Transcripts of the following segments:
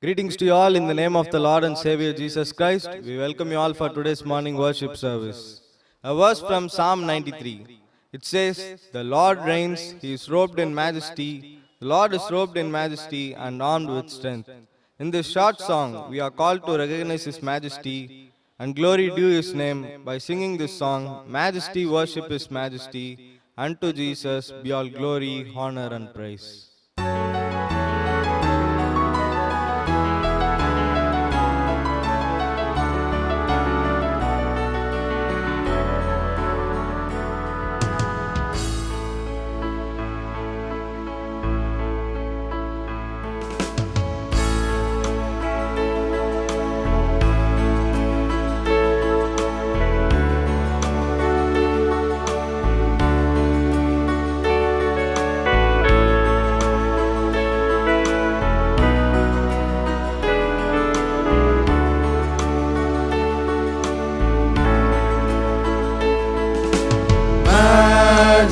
Greetings to you all in the name of the Lord and Savior Jesus Christ. We welcome you all for today's morning worship service. A verse from Psalm 93. It says, "The Lord reigns, He is robed in majesty. The Lord is robed in majesty and armed with strength." In this short song, we are called to recognize His majesty and glory due His name by singing this song, "Majesty, worship His majesty. Unto Jesus be all glory, honor and praise."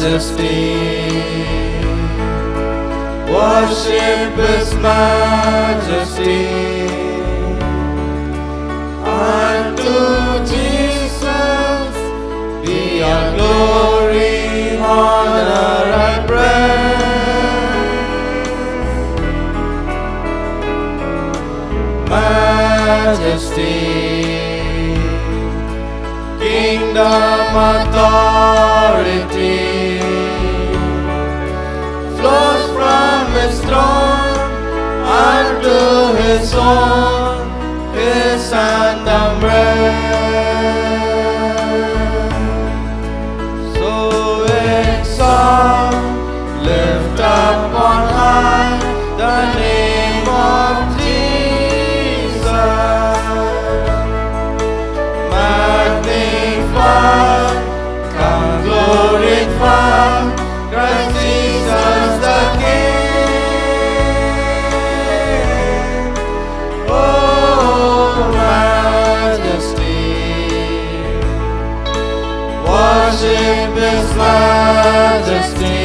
Majesty, worship His majesty. Unto Jesus be all glory, honor and praise. Majesty, kingdom, authority flows from His throne unto His own, His anthem praise. So exalt, lift up on high the name of Jesus. Magnify, come glorify Christ Jesus the King. Oh, majesty, worship His majesty.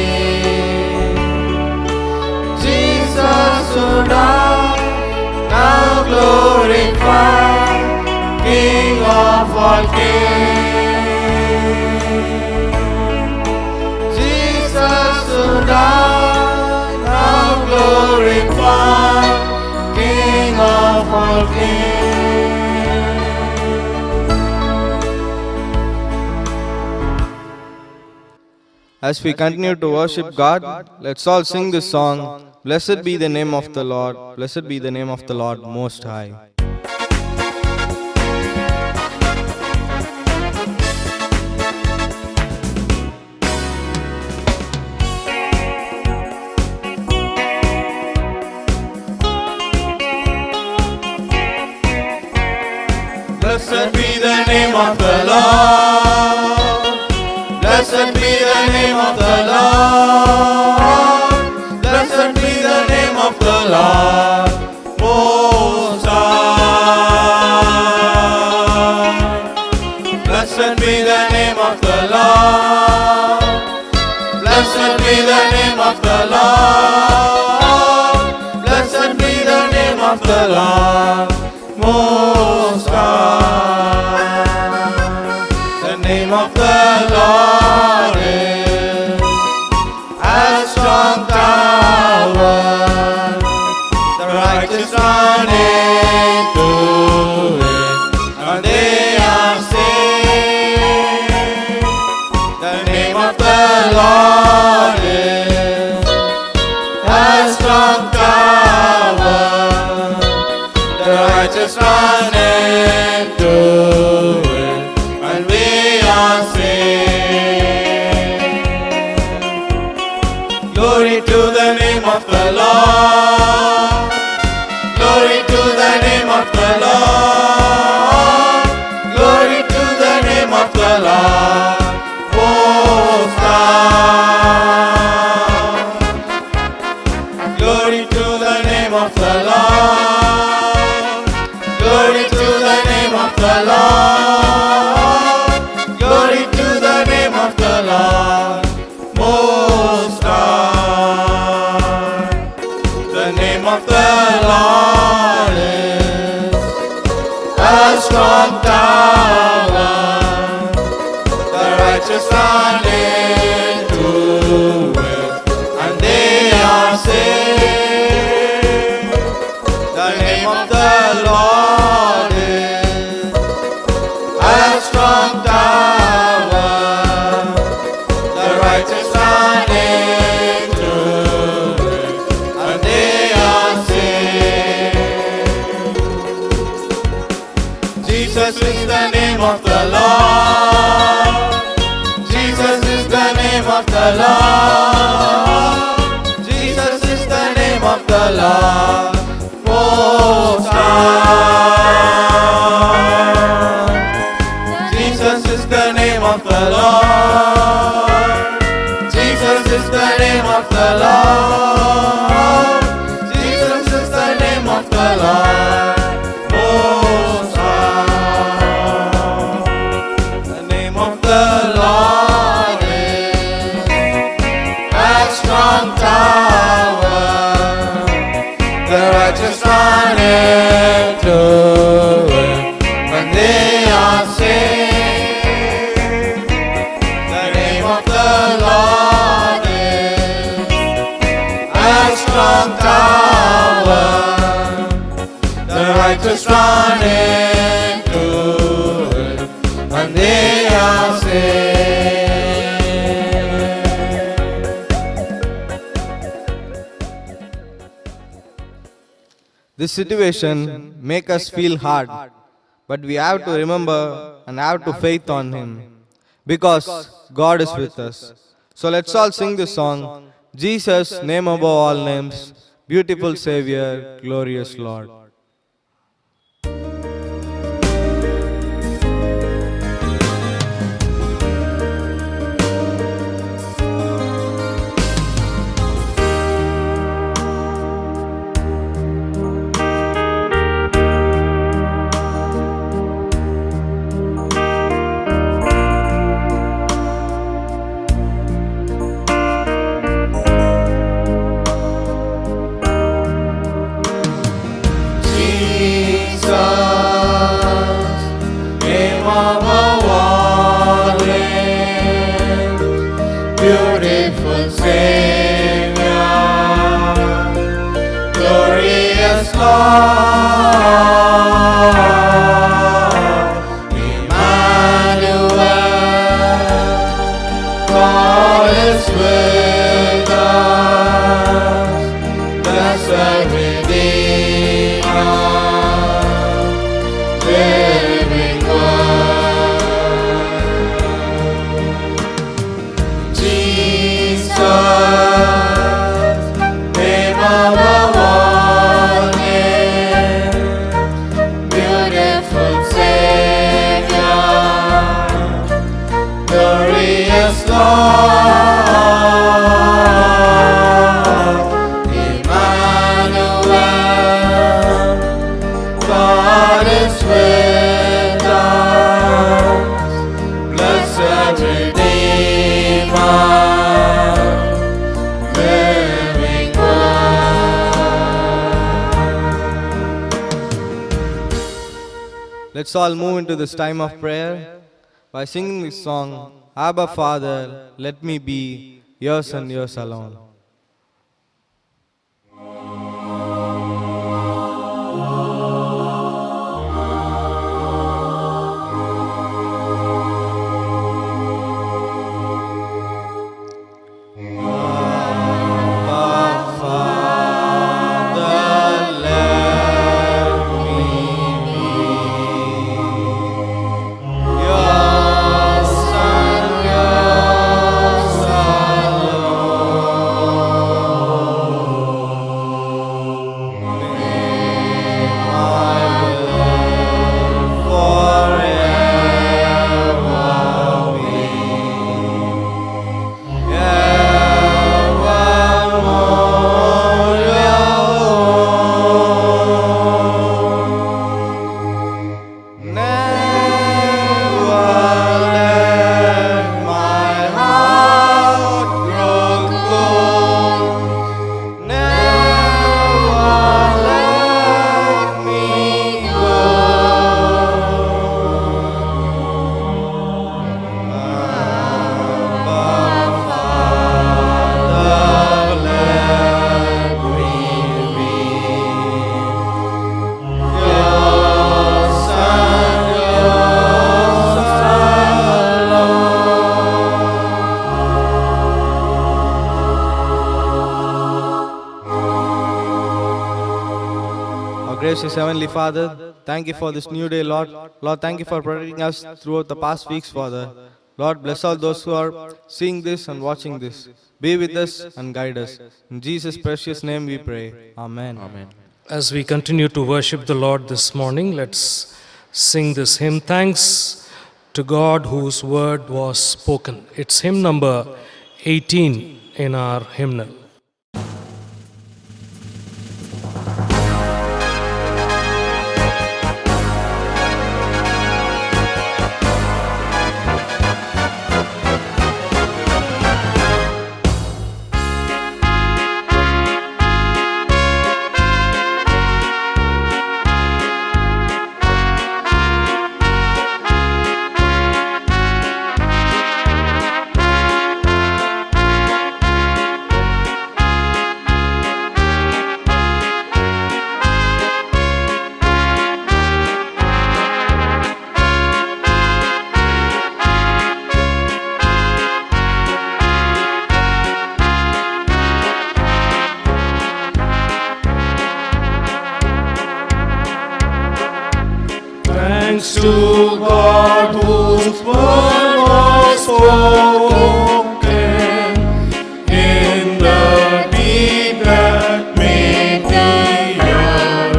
Jesus who died, now glorified, King of all kings. Jesus who died, now glorified, King of all kings. As we continue to worship God, let's all sing this song, "Blessed be the name of the Lord, blessed be the name of the Lord Most High." Blessed be the name of the Lord. Blessed be the name of the Lord. Blessed be the name of the Lord Most High. Blessed be the name of the Lord. Blessed be the name of the Lord. Blessed be the name of the Lord Most High. The name of the Lord is a strong tower. The righteous run into it, and they are saved. The name of the Lord is a strong tower. The righteous run into it, and we are saved. Glory to the name of the Lord. Glory to the name of the Lord. Glory to the name of the Lord Most High. Glory to the name of the Lord. Glory to the name of the Lord. Glory to the name of the Lord Most High. The name of the Lord. Jesus is the name of the Lord. Jesus is the name of the Lord. Most High. Jesus is the name of the Lord. Jesus is the name of the Lord. Jesus is the name of the Lord. Most High. The name of the Lord is a strong tower. The righteous run into it when they are saved. The name of the Lord is a strong tower. The righteous run into it when they are saved. This situation make us feel hard, but we have to remember and have to faith on Him, because God is with us. So let's all sing this song, Jesus, name above all names, beautiful Savior, glorious Lord. Beautiful Savior, glorious Lord, Emmanuel, God is with us, blessed Redeemer, living Word. Jesus, name above all names, beautiful Savior, glorious Lord, Emmanuel, God is with us, blessed Redeemer, living Word. Let's all move into this time of prayer by singing this song, Abba Father, let me be yours and yours alone. Gracious Heavenly Father, Thank you for this new day, Lord. Lord, thank you for protecting us throughout the past weeks, Father. Lord, bless all those who are seeing this and watching this. Be with us and guide us. In Jesus' precious name we pray. Amen. Amen. As we continue to worship the Lord this morning, let's sing this hymn, Thanks to God whose word was spoken. It's hymn number 18 in our hymnal. Thanks to God whose word was spoken in the deep that made the earth.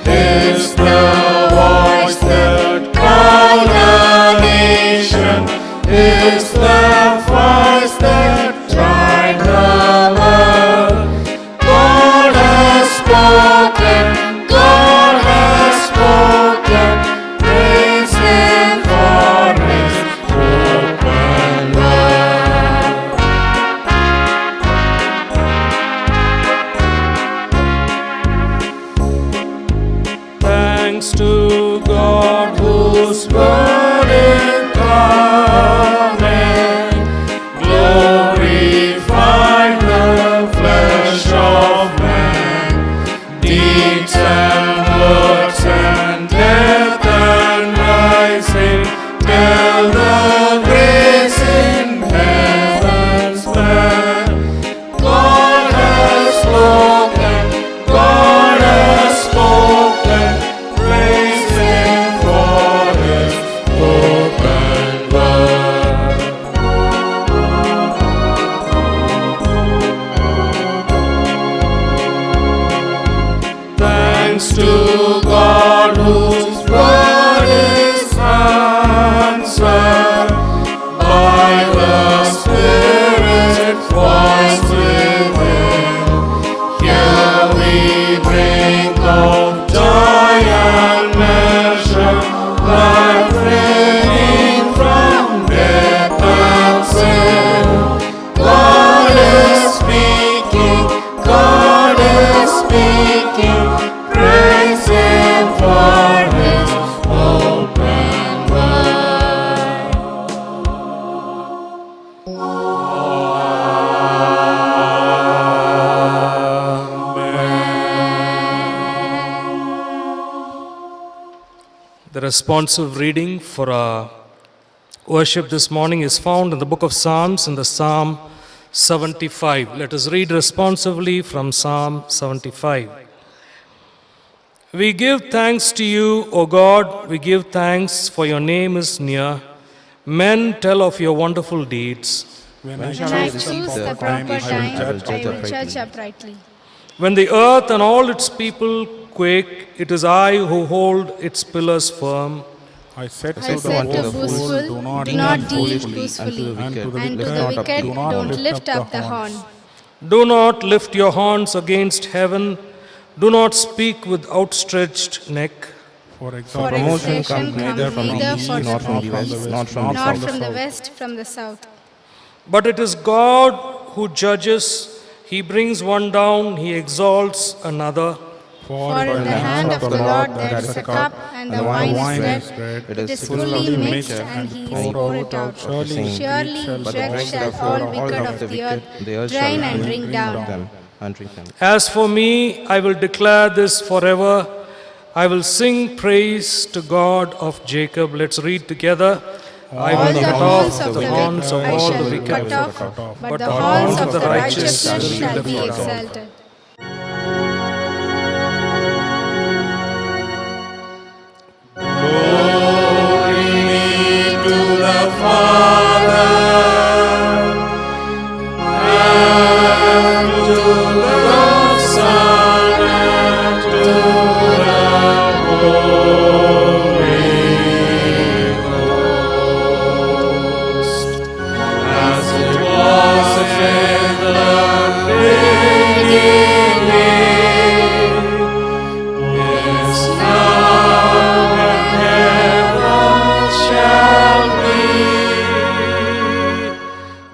Is the voice that called a nation, is the voice that tried the world. God has spoken, God has spoken. Praise Him for His open word. Thanks to God Whose word is coming, glorified the flesh of man, deeds and works and death and rising, tell the grace in heaven's plan. God has spoken, God has spoken, praise Him for His open word. Thanks to God whose word is answered by the Spirit voice within. Here we drink of joy and measure, life reigning from death and sin. God is speaking, God is speaking, praise Him for His open word. The responsive reading for our worship this morning is found in the book of Psalms in the Psalm 75. Let us read responsively from Psalm 75. We give thanks to you, O God, we give thanks, for your name is near. Men tell of your wonderful deeds. When I choose the proper time, I will judge uprightly. When the earth and all its people quake, it is I who hold its pillars firm. I said I to the said to boastful, boastful, do not do not deal deal foolishly, boastfully, and to the and to wicked, the wicked, do not don't lift up the horn. Do not lift your horns against heaven. Do not speak with outstretched neck. For For example, exaltation comes neither from the neither east, from nor the from the west, west, nor from the nor south. from the west, from the south. But it is God who judges. He brings one down, he exalts another. For in the hand of the Lord there is a cup, and the wine is red. It is fully mixed, and he poured it out. Surely dregs shall all wicked of the earth drain and drink down. As for me, I will declare this forever. I will sing praise to God of Jacob. Let's read together. I All will the cut horns off of the the horns of wicked I all the shall wicked, cut off, but the horns of the righteous shall be exalted. as it was in the beginning, is now and ever shall be,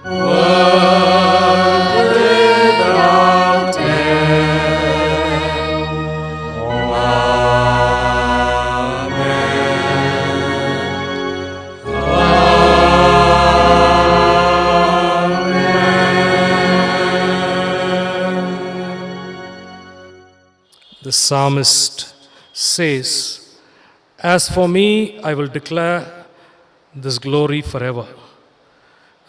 world without end. The psalmist says, "As for me, I will declare this glory forever.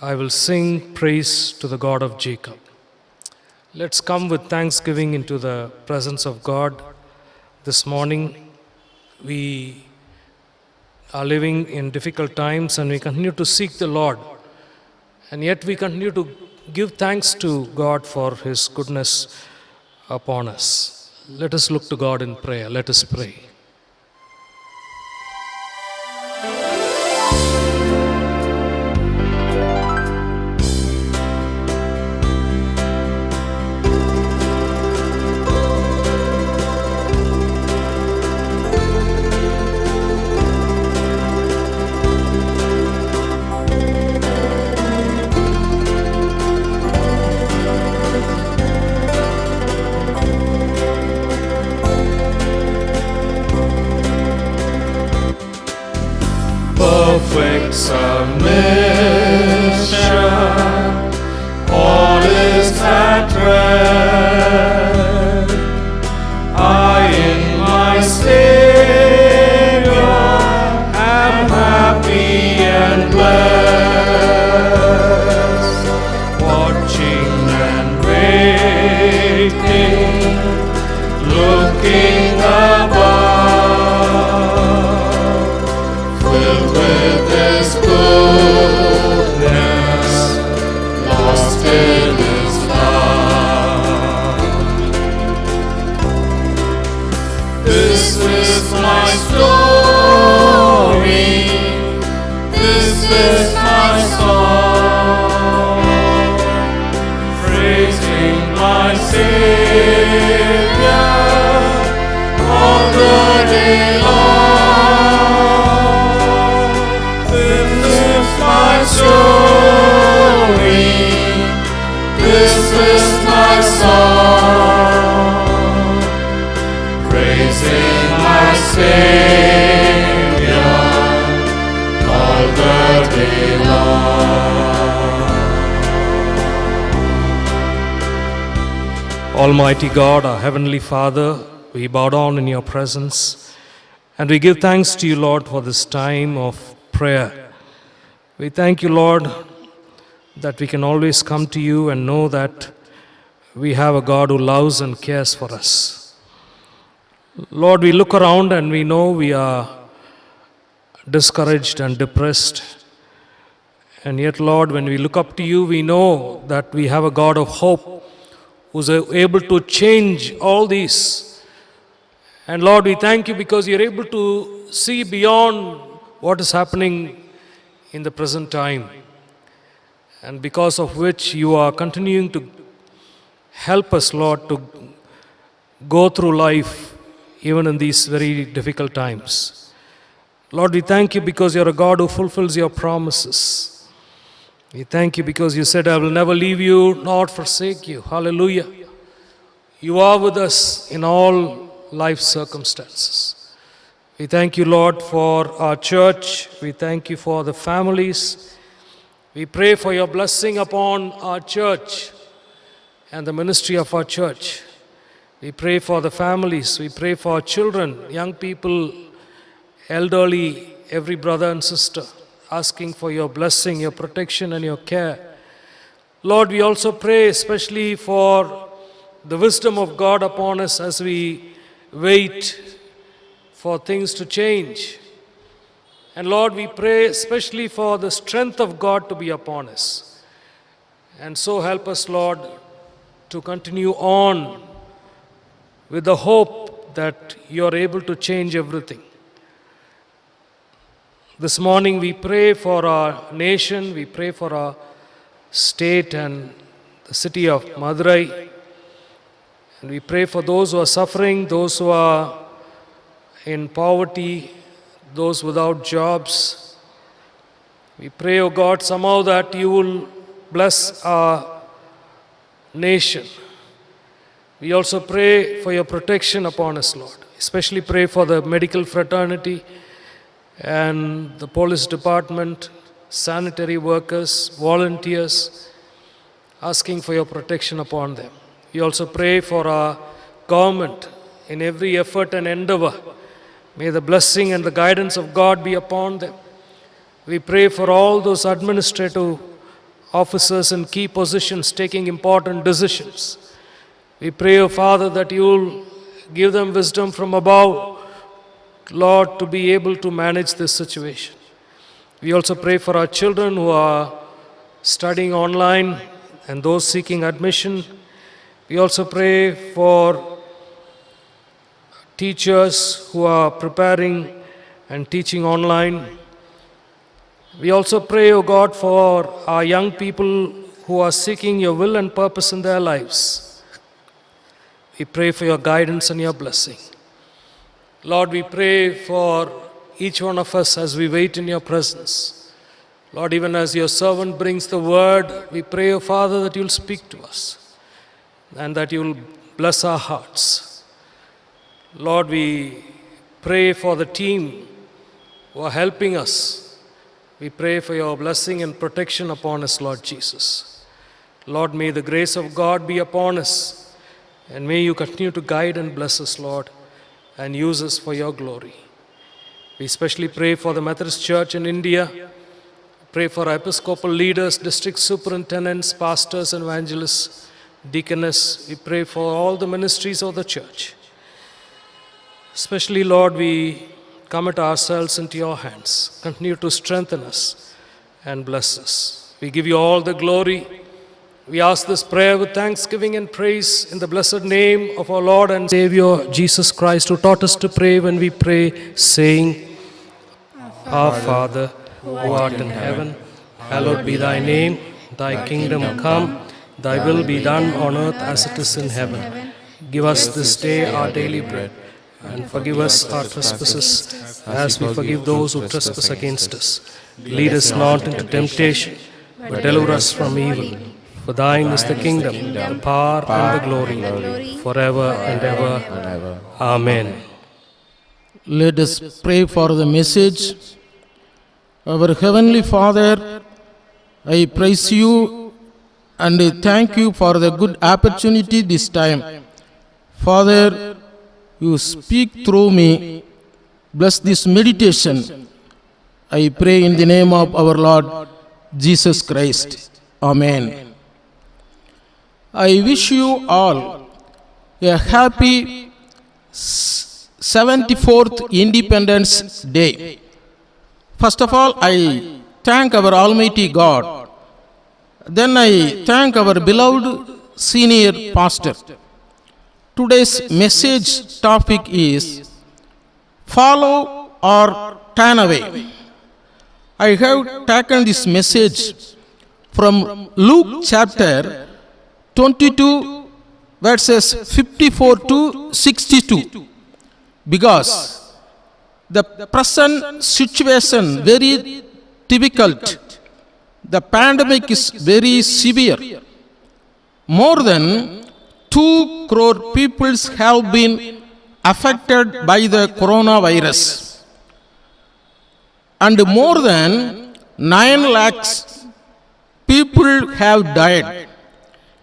I will sing praise to the God of Jacob." Let's come with thanksgiving into the presence of God this morning. We are living in difficult times and we continue to seek the Lord. And yet we continue to give thanks to God for His goodness upon us. Let us look to God in prayer. Let us pray. Perfect submission, all is at rest. I in my Savior am happy and blessed, watching and waiting, looking above, filled with His goodness, lost in His love. This is my story, this is my song, praising my Savior all the day long. This is my story, this is my song, praising my Savior all the day long. Almighty God, our Heavenly Father, we bow down in your presence and we give thanks to you, Lord, for this time of prayer. We thank you, Lord, that we can always come to you and know that we have a God who loves and cares for us. Lord, we look around and we know we are discouraged and depressed. And yet, Lord, when we look up to you, we know that we have a God of hope who's able to change all these. And Lord, we thank you because you're able to see beyond what is happening in the present time, and because of which you are continuing to help us, Lord, to go through life even in these very difficult times. Lord, we thank you because you're a God who fulfills your promises. We thank you because you said, "I will never leave you nor forsake you." Hallelujah. You are with us in all life circumstances. We thank you, Lord, for our church. We thank you for the families. We pray for your blessing upon our church and the ministry of our church. We pray for the families. We pray for our children, young people, elderly, every brother and sister, asking for your blessing, your protection, and your care. Lord, we also pray especially for the wisdom of God upon us as we wait for things to change. And Lord, we pray especially for the strength of God to be upon us. And so help us, Lord, to continue on with the hope that you are able to change everything. This morning we pray for our nation, we pray for our state and the city of Madurai. And we pray for those who are suffering, those who are in poverty, those without jobs. We pray, O God, somehow that you will bless our nation. We also pray for your protection upon us, Lord. Especially pray for the medical fraternity and the police department, sanitary workers, volunteers, asking for your protection upon them. We also pray for our government in every effort and endeavor. May the blessing and the guidance of God be upon them. We pray for all those administrative officers in key positions taking important decisions. We pray, O Father, that you will give them wisdom from above, Lord, to be able to manage this situation. We also pray for our children who are studying online and those seeking admission. We also pray for teachers who are preparing and teaching online. We also pray, O God, for our young people who are seeking your will and purpose in their lives. We pray for your guidance and your blessing. Lord, we pray for each one of us as we wait in your presence. Lord, even as your servant brings the word, we pray, O Father, that you'll speak to us and that you'll bless our hearts. Lord, we pray for the team who are helping us. We pray for your blessing and protection upon us, Lord Jesus. Lord, may the grace of God be upon us, and may you continue to guide and bless us, Lord, and use us for your glory. We especially pray for the Methodist Church in India. Pray for our Episcopal leaders, district superintendents, pastors, and evangelists, deaconess. We pray for all the ministries of the church. Especially, Lord, we commit ourselves into your hands. Continue to strengthen us and bless us. We give you all the glory. We ask this prayer with thanksgiving and praise in the blessed name of our Lord and Savior Jesus Christ, who taught us to pray when we pray, saying, Our Father, who art in heaven, hallowed be thy name. Thy kingdom come, thy will be done on earth as it is in heaven. Give us this day our daily bread, and forgive us our trespasses as we forgive those who trespass against us. Lead us not into temptation, but deliver us from evil. For thine is the kingdom, the power, and the glory, forever and ever. Amen. Let us pray for the message. Our Heavenly Father, I praise you and thank you for the good opportunity this time. Father, you speak through me. Bless this meditation. I pray in the name of our Lord Jesus Christ. Amen. I wish you all a happy 74th Independence Day. First of all, I thank our Almighty God. Then I thank our beloved senior pastor. Today's message topic is Follow or Turn Away. I have taken this message from Luke chapter 22 verses 54 to 62, because the present situation very difficult. The pandemic is very severe. More than 2 crore people have been affected by the coronavirus, and more than 9 lakhs people have died.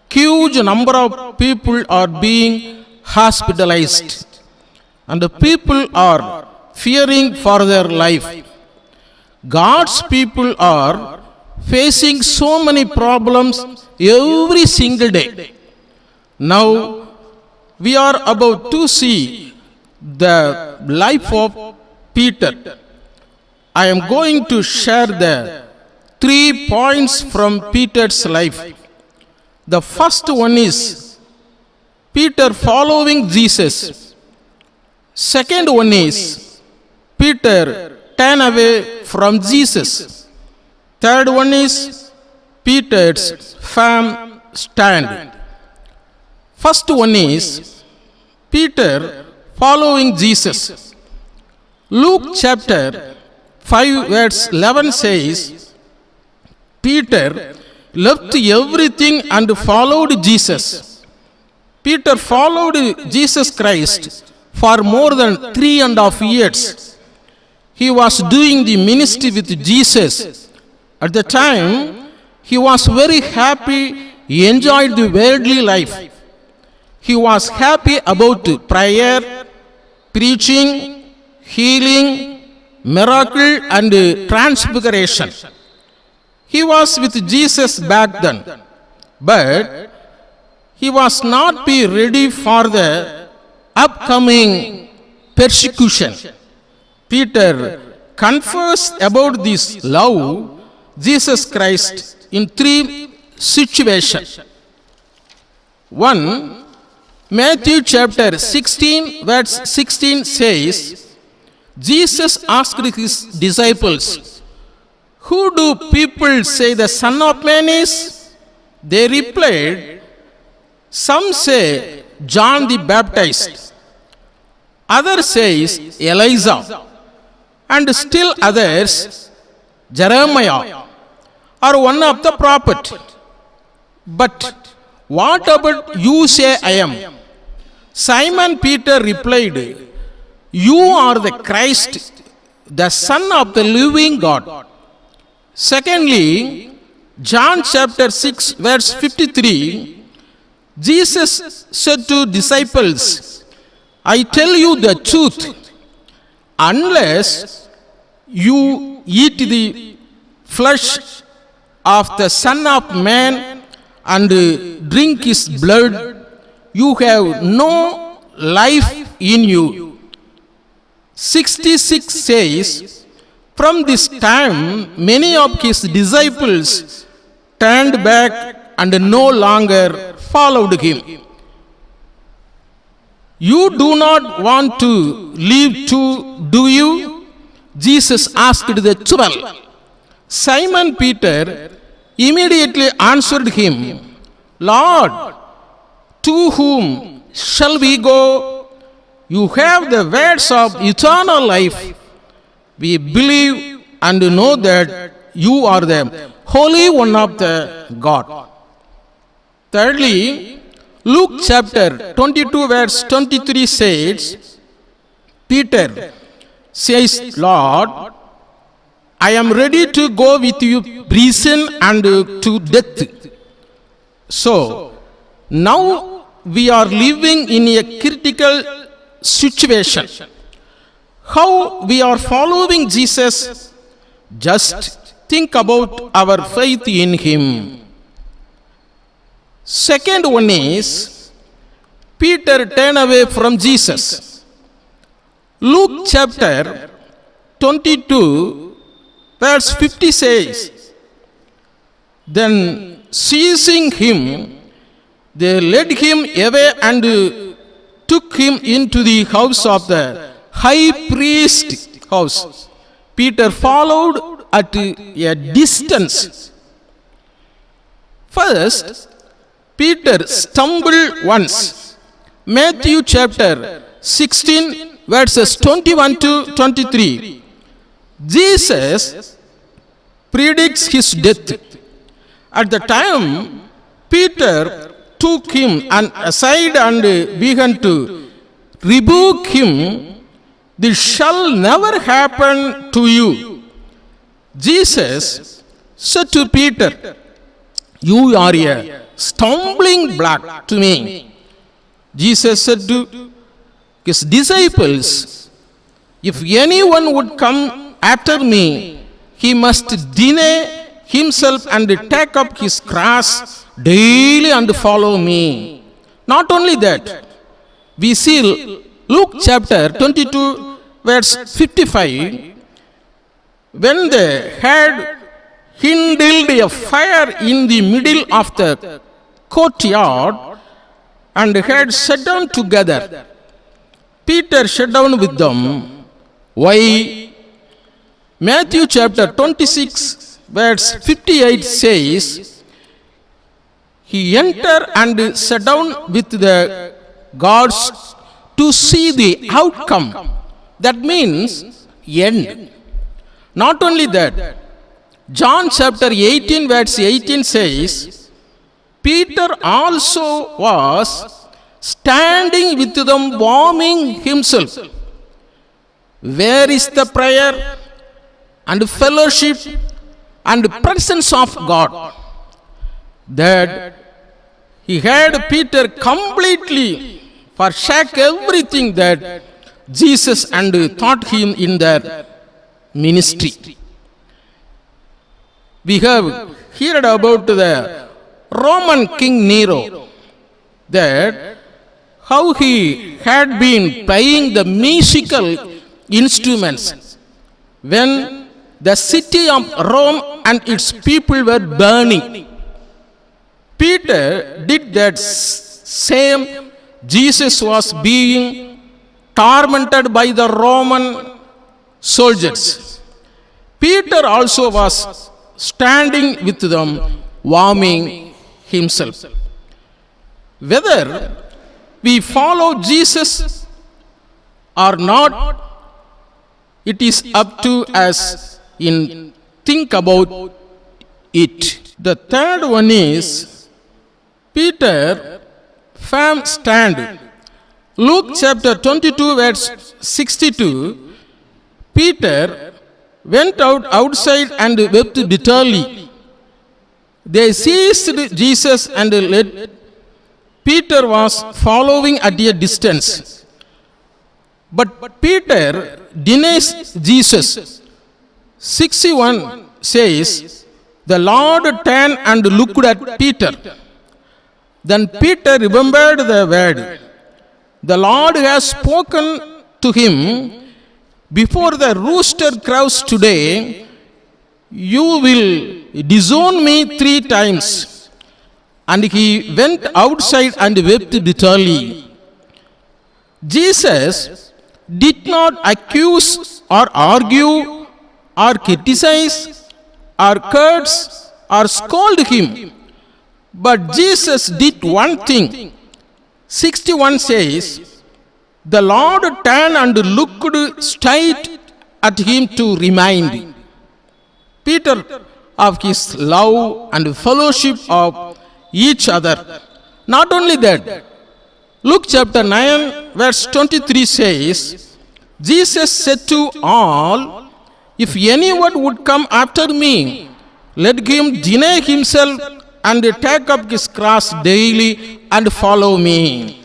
Huge number of people are being hospitalized, and the people are fearing for their life. God's people are facing so many problems every single day. Now we are about to see the life of Peter. I am going to share the 3 points from Peter's life. The first one is Peter following Jesus. Second one is Peter turn away from Jesus. Third one is Peter's firm stand. First one is Peter following Jesus. Luke chapter 5 verse 11 says, Peter left everything and followed Jesus. Peter followed Jesus Christ for more than 3.5 years. He was doing the ministry with Jesus. At the time, he was very happy. He enjoyed the worldly life. He was happy about prayer, preaching, healing, miracle and transfiguration. He was with Jesus back then, but he was not be ready for the upcoming persecution. Peter confessed about this love Jesus Christ in 3 situations. 1, Matthew chapter 16 verse 16 says, Jesus asked his disciples, who do people say the Son of Man is? They replied, some say John the Baptist, others says Elijah, and still others Jeremiah or one of the prophet. But what about you say I am? Simon Peter replied, you are the Christ, the Son of the living God. Secondly, John chapter 6 verse 53, Jesus said to disciples, I tell you the truth, unless you eat the flesh of the Son of Man and drink his blood, you have no life in you. 66 says, from this time many of his disciples turned back and no longer followed him. You do not want to leave too, do you? Jesus asked the 12. Simon Peter immediately answered him, Lord, to whom shall we go? You have the words of eternal life. We believe and know that you are the Holy One of the God. Thirdly, Luke chapter 22 verse 23 says, Peter says, Lord, I am ready to go with you prison and to death. So, now we are living in a critical situation. How we are following Jesus? Just think about our faith in him. Second one is, Peter turned away from Jesus. Luke chapter 22 verse 50 says, then seizing him, they led him away and took him into the house of the high priest house. Peter followed at a distance. First, Peter stumbled once. Matthew chapter 16 verses 21 to 23. Jesus predicts his death. At the time, Peter took him aside and began to rebuke him. This shall never happen to you. Jesus said to Peter, you are a stumbling block to me. Jesus said to his disciples, if anyone would come after me, he must deny himself and take up his cross daily and follow me. Not only that, we see Luke chapter 22 verse 55, when they had kindled a fire in the middle of the courtyard and had sat down together, Peter sat down with them. Why? Matthew chapter 26, verse 58 says, he entered and sat down with the gods to see the outcome. That means end. Not only that, John chapter 18, verse 18 says, Peter also was standing with them, warming himself. Where is the prayer and fellowship and presence of God? That he had Peter completely forsake everything that Jesus and taught him in their ministry. We have heard about the Roman King Nero, that how he had been playing the musical instruments when the city of Rome and its people were burning. Peter did that same. Jesus was being tormented by the Roman soldiers. Peter also was standing with them, warming himself. Whether we follow Jesus or not, it is up to us in think about it. The third one is Peter firm stand. Luke chapter 22, verse 62, Peter went outside and wept bitterly. They seized Jesus and led. Peter was following at a distance. But Peter denies Jesus. 61 says, the Lord turned and looked at Peter. Then Peter remembered the word the Lord has spoken to him, before the rooster crows today, you will disown me 3 times. And he went outside and wept bitterly. Jesus did not accuse or argue or criticize or curse or scold him. But Jesus did one thing. 61 says, the Lord turned and looked straight at him to remind Peter of his love and fellowship of each other. Not only that, Luke chapter 9, verse 23 says, Jesus said to all, if anyone would come after me, let him deny himself and take up his cross daily and follow me.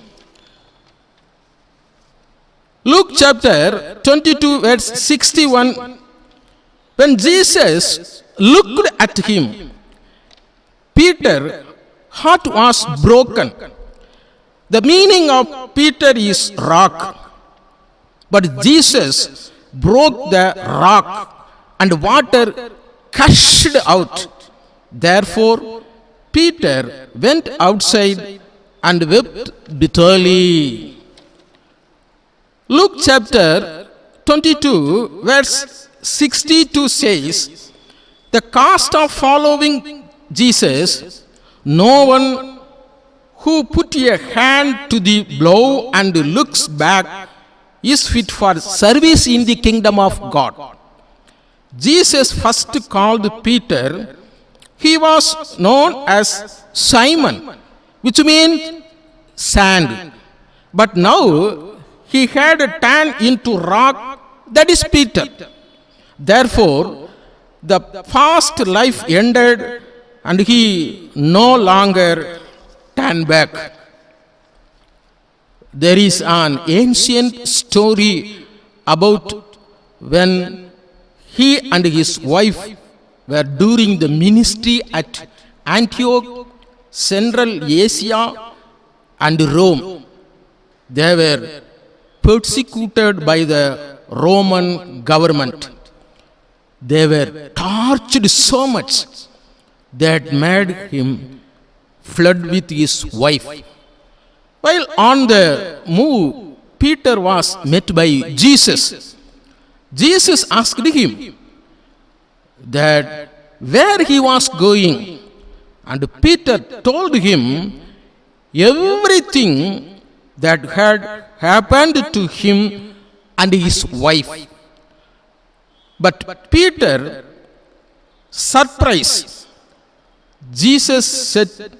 Luke chapter 22, verse 61, when Jesus looked at him, Peter's heart was broken. The meaning of Peter is rock. But Jesus broke the rock and water gushed out. Therefore, Peter went outside and wept bitterly. Luke chapter 22, verse 62 says, the cost of following Jesus, no one who put a hand to the plow and looks back is fit for service in the kingdom of God. Jesus first called Peter. He was known as Simon, which means sand. But now he had turned into rock, that is Peter. Therefore, the past life ended and he no longer turned back. There is an ancient story about when he and his wife were during the ministry at Antioch, Central Asia and Rome. They were persecuted by the Roman government. They were tortured so much that made him fled with his wife. While on the move, Peter was met by Jesus. Jesus asked him, that where he was going, and Peter told him everything that had happened to him and his wife. But Peter, surprised, Jesus said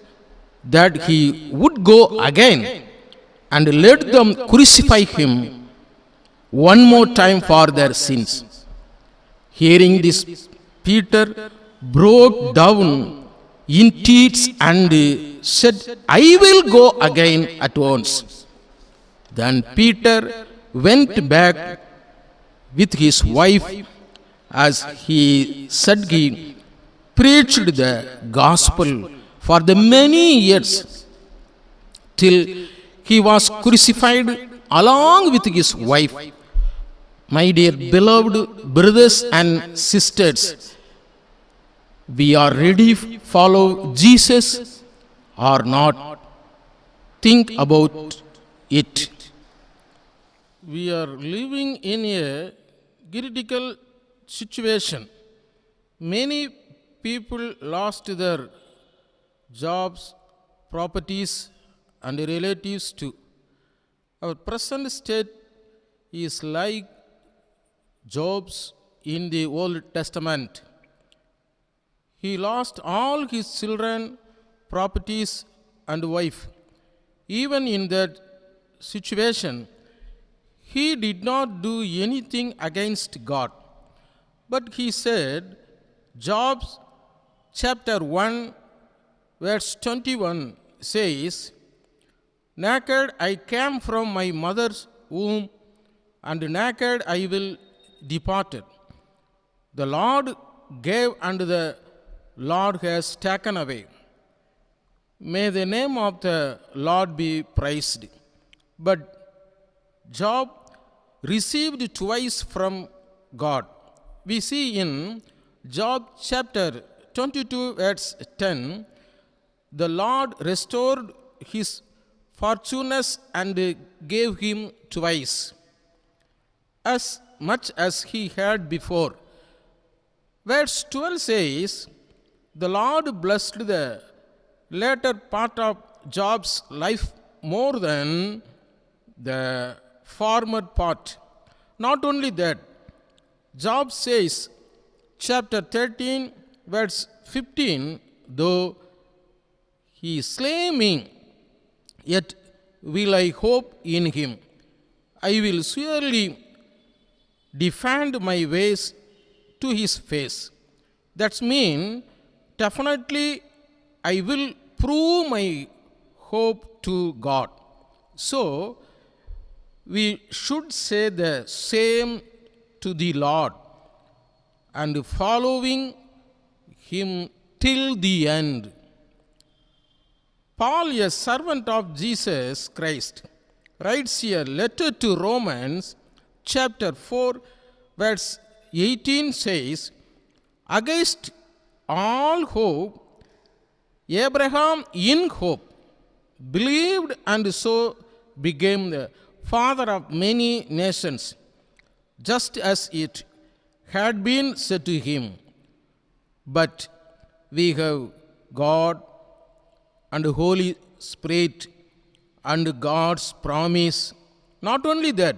that he would go again and let them crucify him one more time for their sins. Hearing this, Peter broke down in tears and said, I will go again at once. Then Peter went back with his wife. As he said, he preached the gospel for the many years till he was crucified along with his wife. My dear beloved brothers and sisters, we are ready to follow Jesus or not? Think about it. We are living in a critical situation. Many people lost their jobs, properties, and relatives too. Our present state is like Job's in the Old Testament. He lost all his children, properties, and wife. Even in that situation, he did not do anything against God. But he said, Job chapter 1, verse 21 says, Naked I came from my mother's womb, and naked I will depart. The Lord gave, and the Lord has taken away. May the name of the Lord be praised. But Job received twice from God. We see in Job chapter 22, verse 10, the Lord restored his fortunes and gave him twice, as much as he had before. Verse 12 says, the Lord blessed the latter part of Job's life more than the former part. Not only that, Job says, chapter 13, verse 15, though he slay me, yet will I hope in him. I will surely defend my ways to his face. That means, definitely I will prove my hope to God. So, we should say the same to the Lord and following him till the end. Paul, a servant of Jesus Christ, writes a letter to Romans chapter 4, verse 18 says, against all hope, Abraham in hope believed and so became the father of many nations, just as it had been said to him. But we have God and Holy Spirit and God's promise. Not only that,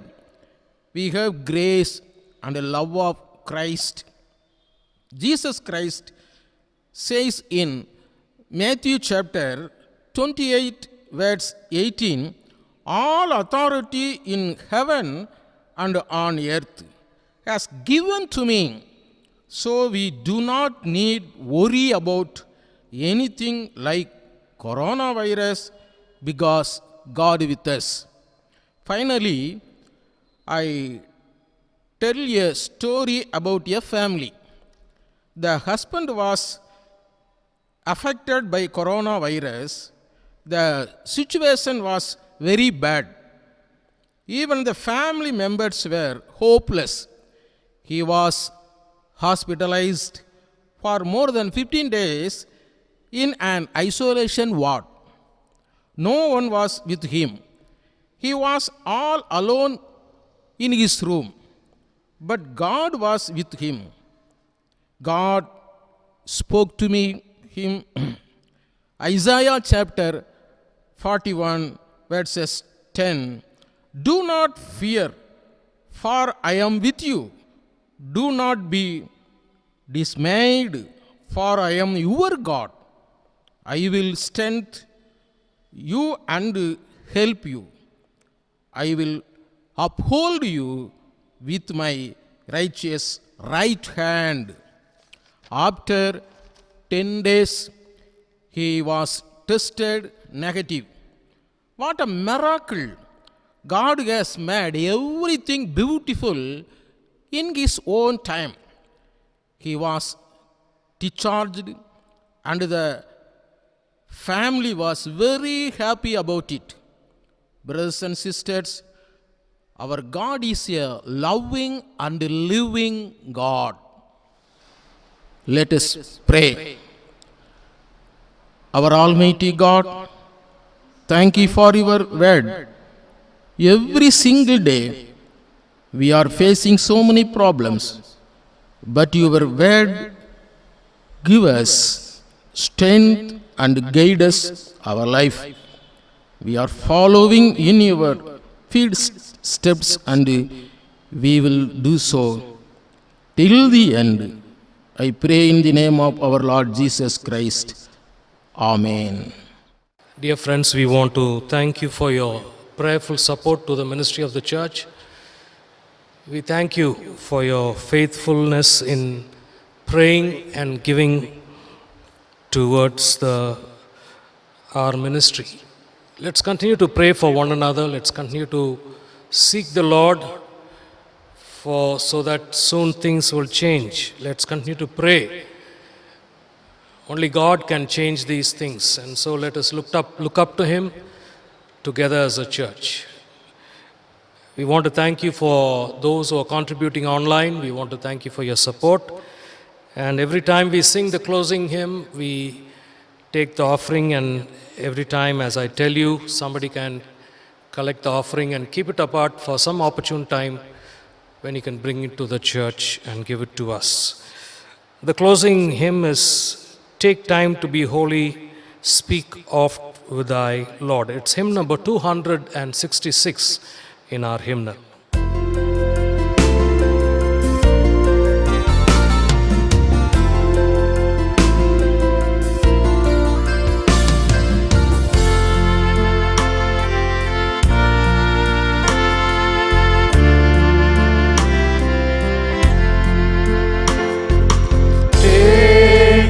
we have grace and love of Christ. Jesus Christ says in Matthew chapter 28, verse 18, all authority in heaven and on earth has given to me. So we do not need worry about anything like coronavirus because God with us. Finally, I tell a story about a family. The husband was affected by coronavirus. The situation was very bad. Even the family members were hopeless. He was hospitalized for more than 15 days in an isolation ward. No one was with him. He was all alone in his room. But God was with him. God spoke to me, him, Isaiah chapter 41, verses 10. Do not fear, for I am with you. Do not be dismayed, for I am your God. I will strengthen you and help you. I will uphold you with my righteous right hand. After 10 days, he was tested negative. What a miracle! God has made everything beautiful in his own time. He was discharged, and the family was very happy about it. Brothers and sisters, our God is a loving and living God. Let us pray. Our Almighty God, thank you for your word. Every single day, we are facing so many problems, but your word give us strength and guide us our life. We are following in your footsteps, and we will do so till the end. I pray in the name of our Lord Jesus Christ. Amen. Dear friends, we want to thank you for your prayerful support to the ministry of the church. We thank you for your faithfulness in praying and giving towards our ministry. Let's continue to pray for one another. Let's continue to seek the Lord so that soon things will change. Let's continue to pray. Only God can change these things, and so let us look up to Him together as a church. We want to thank you for those who are contributing online. We want to thank you for your support. And every time we sing the closing hymn, we take the offering, and every time, as I tell you, somebody can collect the offering and keep it apart for some opportune time when you can bring it to the church and give it to us. The closing hymn is Take Time to Be Holy, Speak Oft with Thy Lord. It's hymn number 266 in our hymnal.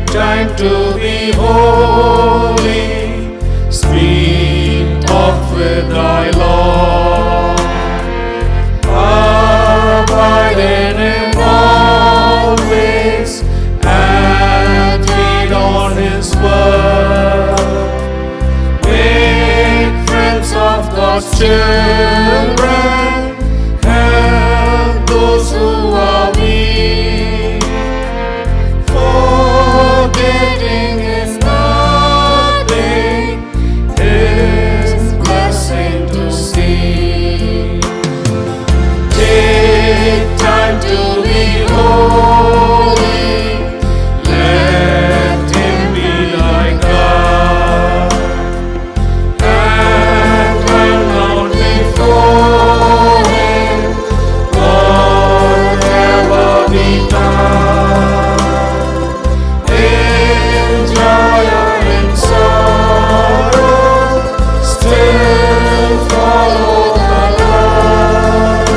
Time to be holy, speak oft with thy Lord. Abide in Him always, and feed on His word. Make friends of God's children, help those who are weak. Forgetting is nothing, His blessing to see. Take time to be holy, let Him be thy God, and bow down before Him, whatever be done. In joy or in sorrow, still follow the Lord,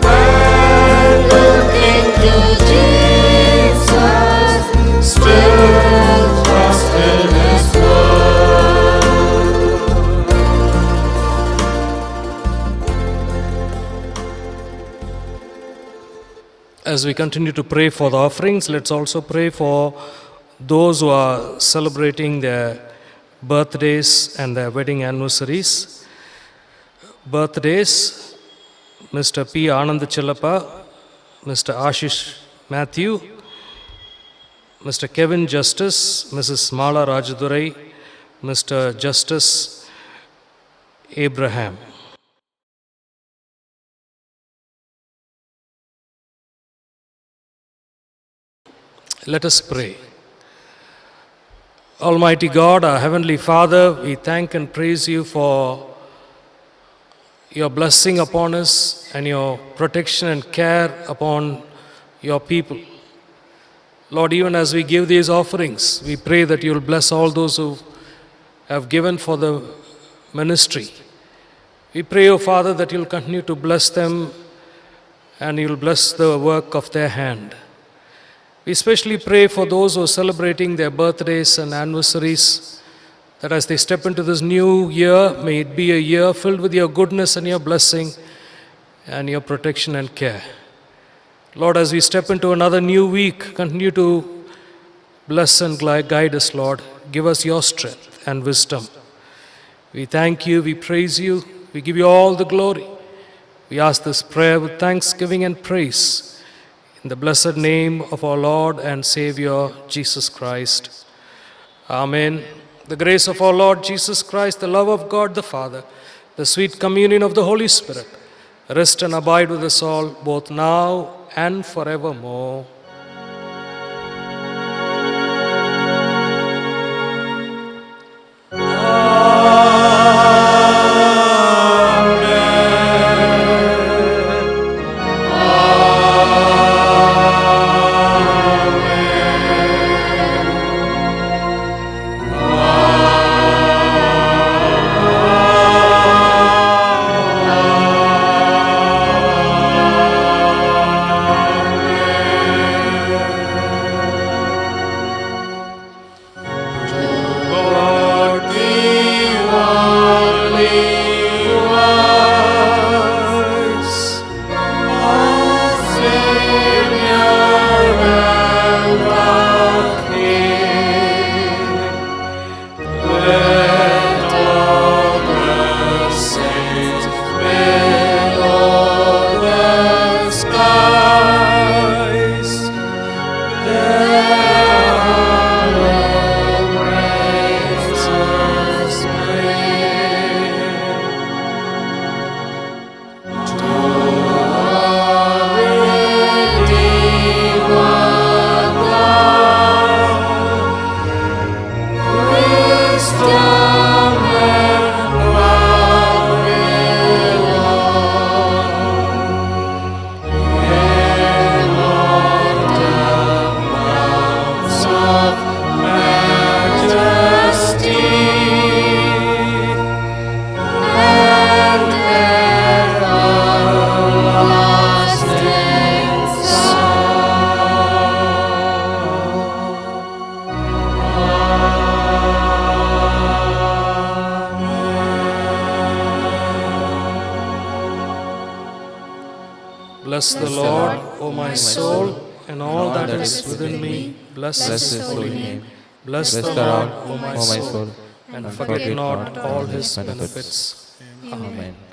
and looking to Jesus, still trust in His word. As we continue to pray for the offerings, let's also pray for those who are celebrating their birthdays and their wedding anniversaries. Birthdays, Mr. P. Anand Chellappa, Mr. Ashish Matthew, Mr. Kevin Justice, Mrs. Mala Rajadurai, Mr. Justice Abraham. Let us pray. Almighty God, our Heavenly Father, we thank and praise you for your blessing upon us and your protection and care upon your people. Lord, even as we give these offerings, we pray that you will bless all those who have given for the ministry. We pray, O Father, that you will continue to bless them and you will bless the work of their hand. We especially pray for those who are celebrating their birthdays and anniversaries, that as they step into this new year, may it be a year filled with your goodness and your blessing and your protection and care. Lord, as we step into another new week, continue to bless and guide us, Lord. Give us your strength and wisdom. We thank you, we praise you, we give you all the glory. We ask this prayer with thanksgiving and praise in the blessed name of our Lord and Savior, Jesus Christ. Amen. The grace of our Lord Jesus Christ, the love of God the Father, the sweet communion of the Holy Spirit, rest and abide with us all, both now and forevermore. Bless the Lord, O my soul, and all that is within me. Bless his holy name. Bless the Lord, O my soul, and forget not all his benefits. Amen.